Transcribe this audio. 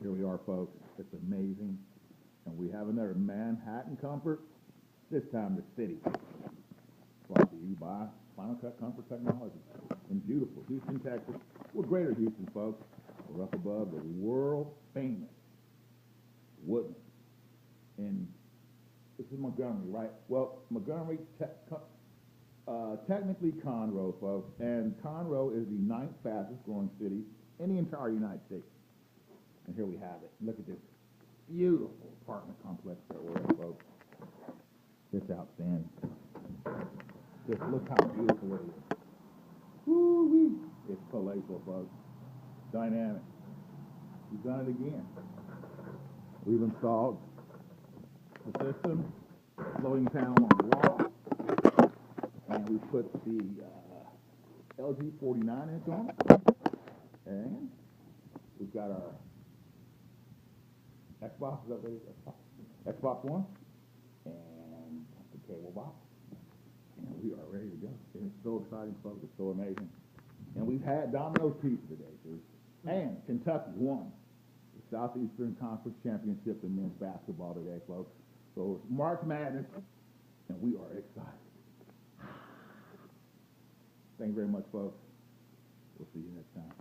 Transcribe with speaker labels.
Speaker 1: Here we are, folks. It's amazing. And we have another Manhattan Comfort, this time the city. Brought to you by Final Cut Comfort Technology in beautiful Houston, Texas. We're Greater Houston, folks. We're up above the world-famous Woodlands. And this is Montgomery, right? Well, Montgomery, technically Conroe, folks. And Conroe is the 9th fastest growing city in the entire United States. And here we have it. Look at this beautiful apartment complex that we're in, folks. It's outstanding. Just look how beautiful it is. Woo-wee. It's palatial, folks. Dynamic. We've done it again. We've installed the system, floating panel on the wall, and we put the LG 49-inch on it, and we've got our Xbox, is that what it is? Xbox One, and the cable box, and we are ready to go. And it's so exciting, folks. It's so amazing. And we've had Domino's Pizza today, too. And Kentucky won the Southeastern Conference Championship in men's basketball today, folks. So it's March Madness, and we are excited. Thank you very much, folks. We'll see you next time.